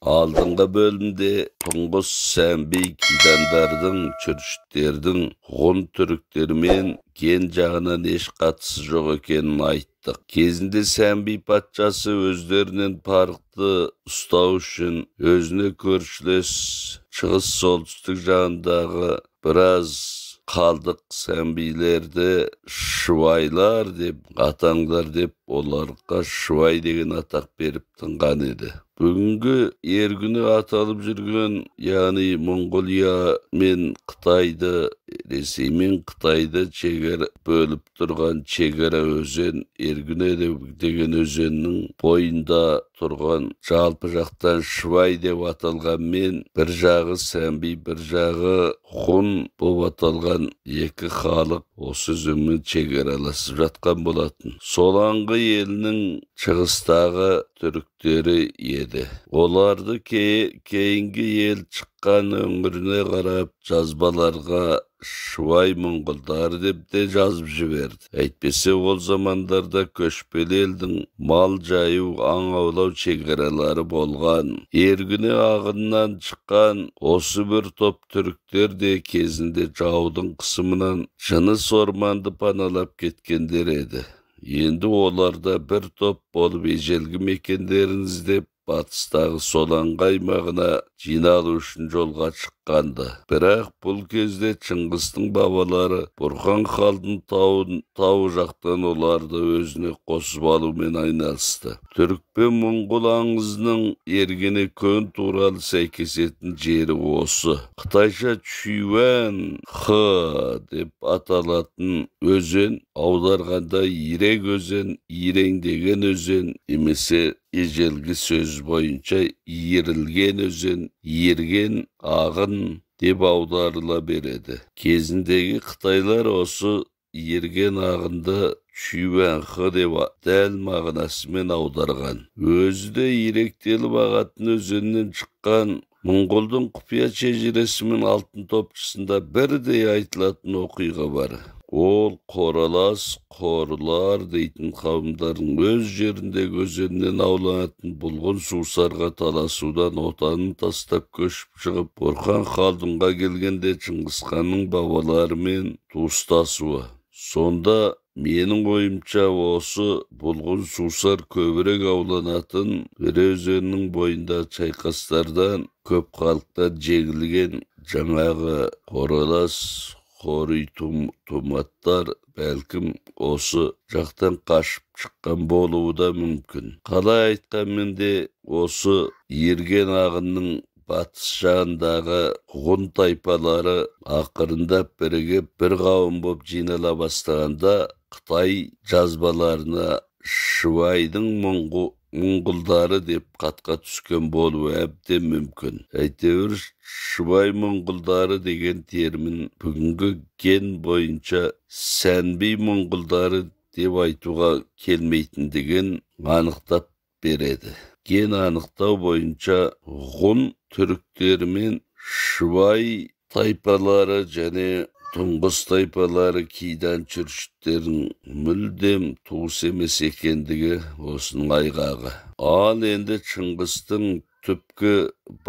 Алдыңғы бөлімде тұңғыс сәнби кидандардың, чүршіттердің, ғұн түріктермен ген жағынан еш қатысы жоқ екенін айттық. Кезінде сәнби патшасы өздерінен парықты ұстау үшін өзіне көршілес шығыс солтүстік жағындағы біраз қалдық сәнбилерді шывайлар деп атаңдар деп оларға шывай деген атақ беріп тынған еді. Бүгінгі ергүні аталып жүрген, яғни Монғолия мен Қытайды, Ресей мен Қытайды шекара бөліп тұрған шекара өзен, ергүні деген өзеннің бойында тұрған жалпы жақтан шывай деп аталғанмен, бір жағы сәнби, бір жағы ғұн болып аталған екі халық осы өзенмен шекараласып жатқан болатын. Солаңғы елінің шығыстағы түріктері еді. Оларды кейінгі ел шыққан өңіріне қарап жазбаларға шывай монғолдар деп те жазып жіберді. Әйтпесе ол замандарда көшпелі елдің мал жаю, аң аулау шекаралары болған. Ергүні ағыннан шыққан осы бір топ түріктер де кезінде жаудың қысымынан жыныс орманды паналап кеткендер еді. Енді оларда бір топ болып ежелгі мекендерін іздеп батыстағы Солаңғы аймағына жиналу үшін жолға шыққанды. Бірақ бұл кезде Шыңғыстың бабалары Бұрхан халдың тау жақтан оларды өзіне қосып алумен айналысты. Түрік пен Монғол аңызының ергені көн туралы сәйкесетін жері осы. Қытайша Чуюань Хэ деп аталатын өзен, аударғанда ирек өзен, иреңдеген өзен, немесе ежелгі сөз бойынша иірілген өзен, иірген ағын деп аударыла береді. Кезіндегі Қытайлар осы иірген ағынды Чуюань деп дәл мағынасымен аударған. Өзі де иректеліп ағатын өзеннен шыққан Монғолдың құпия шежіресі мен алтын топшысында бірдей айтылатын оқиға бар. Ол қоралас, қорлар дейтін қауымдардың өз жеріндегі өзеннен ауланатын бұлғын сусарға таласудан отанын тастап көшіп шығып, Бұрхан халдунға келгенде Шыңғысханның бабаларымен туыстасуы. Сонда менің ойымша осы бұлғын сусар көбірек ауланатын бір өзеннің бойында шайқастардан көп халықтан жеңілген жаңағы қоралас, қорый туматтар бәлкім осы жақтан қашып шыққан болуы да мүмкін. Қалай айтқанмен де осы ерген ағынның батыс жағындағы ғұн тайпалары ақырындап бірігіп бір қауым боп жинала бастағанда Қытай жазбаларына шывайдың монғолдары деп қатқа түскен болуы әбден мүмкін. Әйтеуір шывай монғолдары деген термин бүгінгі ген бойынша сәнби монғолдары деп айтуға келмейтіндігін анықтап береді. Ген анықтау бойынша ғұн түріктері мен шывай тайпалары және тұңғыс тайпалары кидан чүршіттердің мүлдем туыс емес екендігі осының айғағы. Ал енді Шыңғыстың түпкі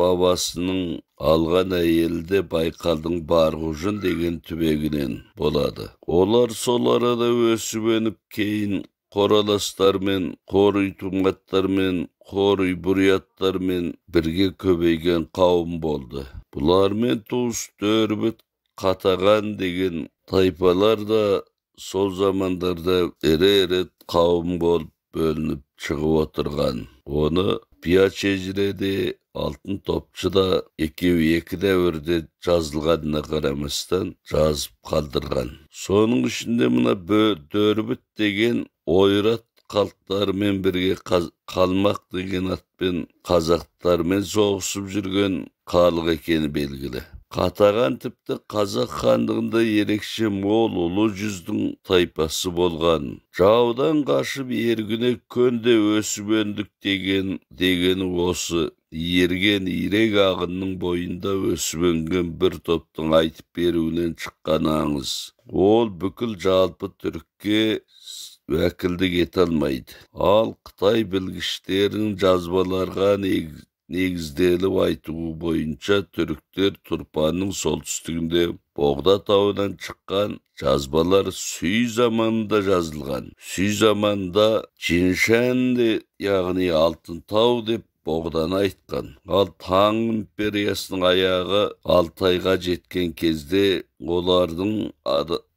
бабасының алған әйелі де Байқалдың Барғұжын деген түбегінен болады. Олар сол арада өсіп-өніп кейін қораластармен, қорый туматтармен, қорый буряттармен бірге көбейген қауым болды. Бұлармен туыс Дөрбіт, Қатаған деген тайпалар да сол замандарда ірі қауым болып бөлініп шығып отырған. Оны Биат шежіреде, алтын топшыда екеуі екі дәуірде жазылғанына қарамастан жазып қалдырған. Соның ішінде мына Дөрбіт деген ойрат халықтармен бірге қалмақ деген атпен қазақтармен соғысып жүрген халық екені белгілі. Қатаған тіпті қазақ хандығында ерекше мол ұлы жүздің тайпасы болған. Жаудан қашып ергүне көнде өсіп өндік дегені осы ерген ирек ағынның бойында өсіп өнген бір топтың айтып беруінен шыққан аңыз. Ол бүкіл жалпы түрікке уәкілдік ете алмайды. Ал Қытай білгіштерінің жазбаларға негізделіп айтуы бойынша түріктер Тұрпанның солтүстігінде Боғда тауынан шыққан жазбалар Сүй заманында жазылған. Сүй заманында Чиншанде, яғни Алтын тау деп Боғдан айтқан. Ал Таң империясының аяғы Алтайға жеткен кезде олардың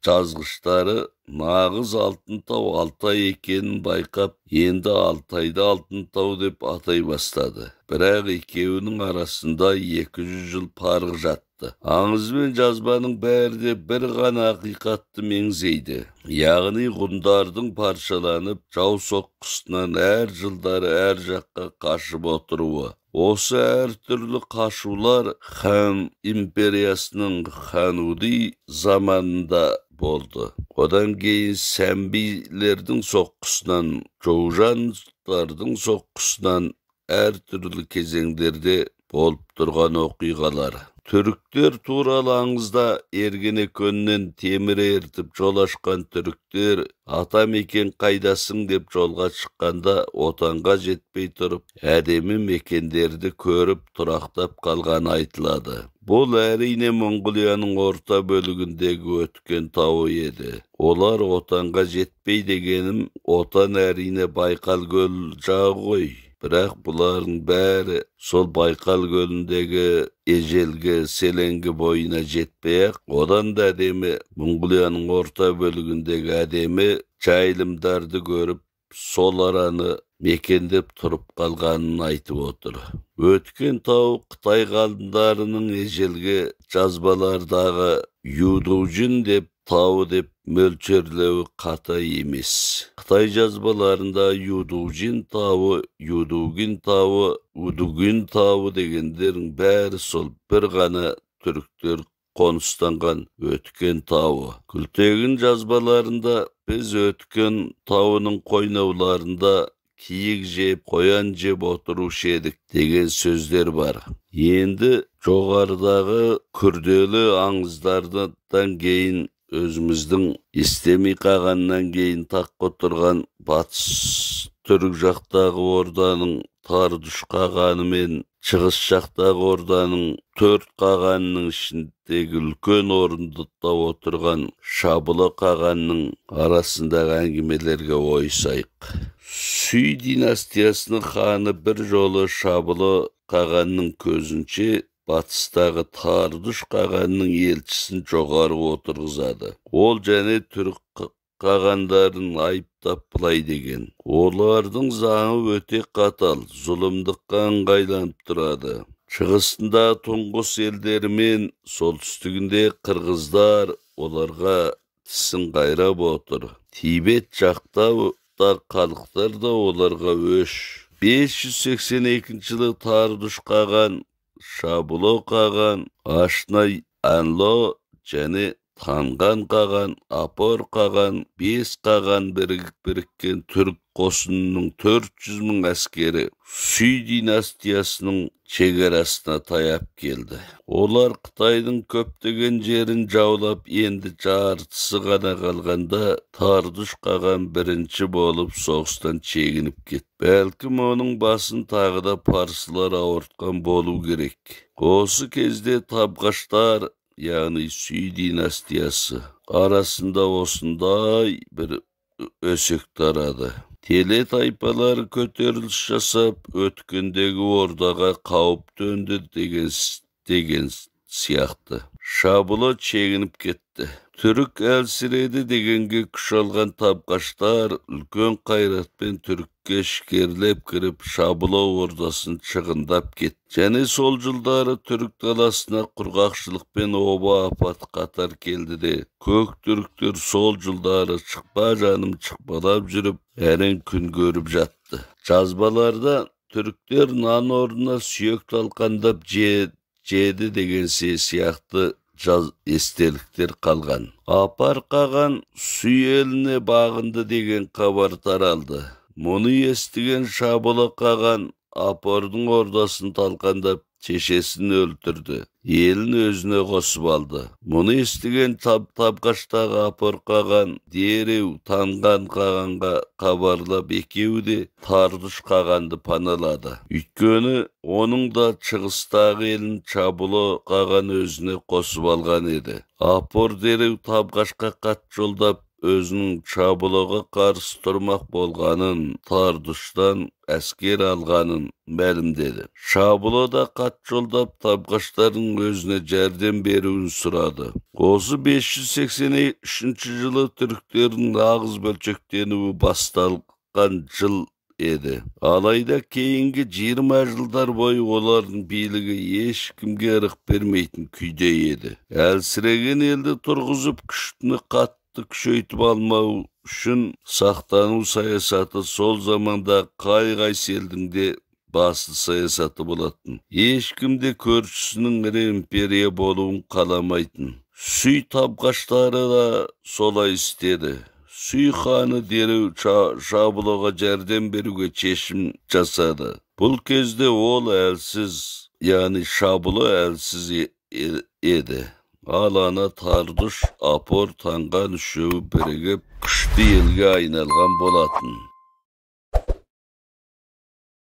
жазғыштары нағыз Алтын тау Алтай екенін байқап, енді Алтайды Алтын тау деп атай бастады. Бірақ екеуінің арасында 200 жыл парық жатты. Аңыз бен жазбаның бәрі де бір ғана ақиқатты меңзейді. Яғни ғұндардың паршаланып, жау соққысынан әр жылдары әр жаққа қашып отыруы. Осы әртүрлі қашулар Хан империясының Хануди заманында болды. Одан кейін Сәмбилердің соққысынан, Жоужандардың соққысынан әртүрлі кезеңдерде болып тұрған оқиғалар. Түріктер туралы аңызда Ергенекөннен темір ертіп жол ашқан түріктер атамекен қайдасың деп жолға шыққанда отанға жетпей тұрып, әдемі мекендерді көріп тұрақтап қалған айтылады. Бұл әрине Монғолияның орта бөлігіндегі өткен тауы еді. Олар отанға жетпей дегенім, отан әрине Байқал көл жағы ғой. Бірақ бұлардың бәрі сол Байқал көліндегі ежелгі селенгі бойына жетпей-ақ, одан да әдемі Монғолияның орта бөлігіндегі әдемі жайылымдарды көріп, сол араны мекендеп тұрып қалғанын айтып отыр. Өткен тау Қытай ғалымдарының ежелгі жазбалардағы Юдужин деп тауы деп мөлшерлеуі қата емес. Қытай жазбаларында Юдужин тауы, Юдугин тауы, Удугин тауы дегендердің бәрі сол бір ғана түріктер қоныстанған өткен тауы. Күлтегін жазбаларында біз өткен тауының қойнауларында киік жеп, қоян жеп отырушы едік деген сөздер бар. Енді жоғарыдағы күрделі аңыздардан кейін өзіміздің естемей қағаннан кейін таққа отырған батыс түрік жақтағы орданың Тардүш қағаны мен шығыс жақтағы орданың төрт қағанының ішіндегі үлкен орындықта отырған Шабылы қағанның арасындағы әңгімелерге ойысайық. Сүй династиясының ханы бір жолы Шабылы қағанның көзінше батыстағы Тардүш қағанның елшісін жоғары отырғызады. Ол және түрік қағандарын айыптап былай деген: олардың заңы өте қатал, зұлымдыққа ыңғайланып тұрады. Шығысында тұңғыс елдермен, солтүстігінде қырғыздар оларға тісін қайрап отыр. Тибет жақта халықтар да оларға өш. 582 жылы Тардүш қаған, Шабылы қаған, Ашнай Анло және Танған қаған, Апор қаған, 5 қаған біріккен түрік қосынының 400 мың әскері Сүй династиясының шекарасына таяп келді. Олар Қытайдың көптеген жерін жаулап, енді жартысы ғана қалғанда Тардүш қаған бірінші болып соғыстан шегініп кетті. Бәлкім оның басын тағы да парсылар ауыртқан болу керек. Осы кезде табғаштар, яғни Сүй династиясы арасында осындай бір өсек тарады. Теле тайпалары көтеріліс жасап, өткендегі ордаға қауіп төнді деген сияқты. Шабылы шегініп кетті. Түрік әлсіреді дегенге күш алған табғаштар үлкен қайратпен түрікке ішкерлеп кіріп, Шабылы ордасын шығындап кетті. Және сол жылдары түрік даласына құрғақшылық пен оба апаты қатар келді де, көк түріктер сол жылдары шықпа жаным шықпалап жүріп, әрең күн көріп жатты. Жазбаларда түріктер нан орнына сүйек талқандап жеді деген сияқты естеліктер қалған. Апар қаған Сүй еліне бағынды деген хабар таралды. Мұны естіген Шабылы қаған Apor'dun ordasını talkandap çeşesini öldürdü. Elini özüne kosup aldı. Bunu istigen tapkaçtagı Apor kagan derew tangan kaganga kabarlap ekewdi tarduş kagandı panaladı. Ütkönü onun da çıgıstagı elin çabulo kagan özüne kosup algan edi. Apor derew tapkaçka kat joldap özünün çabuloga karşı durmak bolganın, tarduştan asker alganın мәлімдеді. Çabulo da kat joldap tapkaçların özüne jardam berүүnü suradı. Ozu 583 жылы türklerin ağız bölçökteniwi bastalgan jıl edi. Alayda keyingi 20 жылдар boyu oların biyligi eşkimge ırık bermeytin küyde edi. Elsiregen elde turguzup küçtünü küçöйтүп almau üçün saqtanуу sayasatı sol zamanda kay-qaysı elдің de baslı sayasatı bolatın. Eşkimde körçüsünün imperiya boluğun kalamaytın. Süy tapkaçları da sola istedi. Süy xanı derew Çabuloga jardam berүүge çeşim jasadı. Bul kezde ol elsiz, yani Çabulo elsiz edi. Alana tarduş, Apor, tangan üçöwü birigip küçtü elge aynalgan bolatın.